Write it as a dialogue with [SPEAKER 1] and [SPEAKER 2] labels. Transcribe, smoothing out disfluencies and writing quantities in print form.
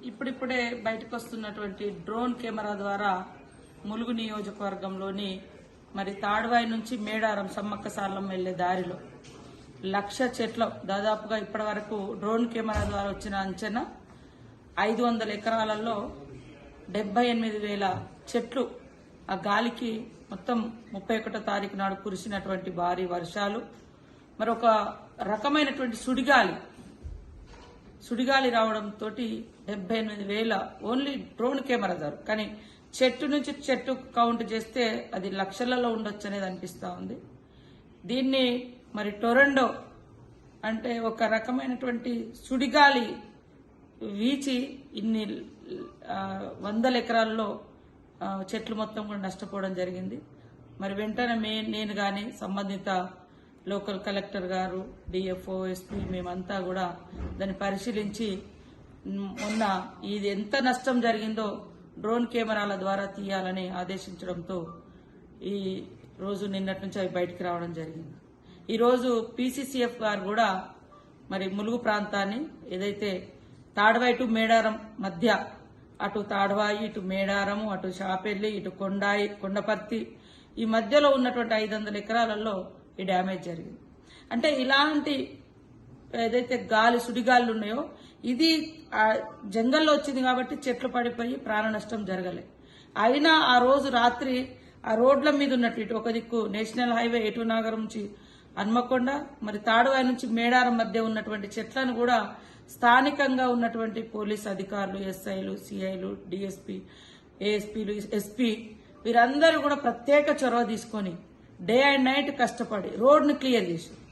[SPEAKER 1] ఇప్పుడిప్పుడే బయటకు వస్తున్నటువంటి డ్రోన్ కెమెరా ద్వారా ములుగు నియోజకవర్గంలోని మరి తాడ్వాయి నుంచి మేడారం సమ్మక్క సార్లం వెళ్లే దారిలో 1,00,000 చెట్లు దాదాపుగా ఇప్పటి వరకు డ్రోన్ కెమెరా ద్వారా వచ్చిన అంచనా 500 ఎకరాలలో 78,000 చెట్లు ఆ గాలికి మొత్తం 31వ తారీఖు నాడు కురిసినటువంటి భారీ వర్షాలు మరొక రకమైనటువంటి సుడిగాలి రావడంతో 78,000 ఓన్లీ డ్రోన్ కెమెరా ద్వారా. కానీ చెట్టు నుంచి చెట్టు కౌంట్ చేస్తే అది లక్షలలో ఉండొచ్చు అనేది అనిపిస్తా ఉంది. దీన్ని మరి టొరండో అంటే ఒక రకమైనటువంటి సుడిగాలి వీచి ఇన్ని 100 ఎకరాల్లో చెట్లు మొత్తం కూడా నష్టపోవడం జరిగింది. మరి వెంటనే నేను గాని సంబంధిత లోకల్ కలెక్టర్ గారు, డిఎఫ్ఓ, ఎస్పీ మేమంతా కూడా దాన్ని పరిశీలించి మొన్న ఇది ఎంత నష్టం జరిగిందో డ్రోన్ కెమెరాల ద్వారా తీయాలని ఆదేశించడంతో ఈ రోజు నిన్నటి నుంచి అవి బయటికి రావడం జరిగింది. ఈ రోజు పీసీసీఎఫ్ గారు కూడా మరి ములుగు ప్రాంతాన్ని ఏదైతే తాడ్వాయి టు మేడారం మధ్య అటు తాడ్వాయి, ఇటు మేడారము, అటు షాపెల్లి, ఇటు కొండపర్తి ఈ మధ్యలో ఉన్నటువంటి 500 ఎకరాలలో ఈ డ్యామేజ్ జరిగింది. అంటే ఇలాంటి ఏదైతే సుడిగాలు ఉన్నాయో ఇది జంగల్లో వచ్చింది కాబట్టి చెట్లు పడిపోయి ప్రాణ నష్టం జరగలే. అయినా ఆ రోజు రాత్రి ఆ రోడ్ల మీద ఉన్నట్టు ఇటు ఒక దిక్కు నేషనల్ హైవే ఎటు నాగరం నుంచి హన్మకొండ, మరి తాడువాయి నుంచి మేడారం మధ్య ఉన్నటువంటి చెట్లను కూడా స్థానికంగా ఉన్నటువంటి పోలీస్ అధికారులు, ఎస్ఐలు, సిఐలు, డిఎస్పీ, ఏఎస్పీలు, ఎస్పీ వీరందరూ కూడా ప్రత్యేక చొరవ తీసుకొని డే అండ్ నైట్ కష్టపడి రోడ్ను క్లియర్ చేశారు.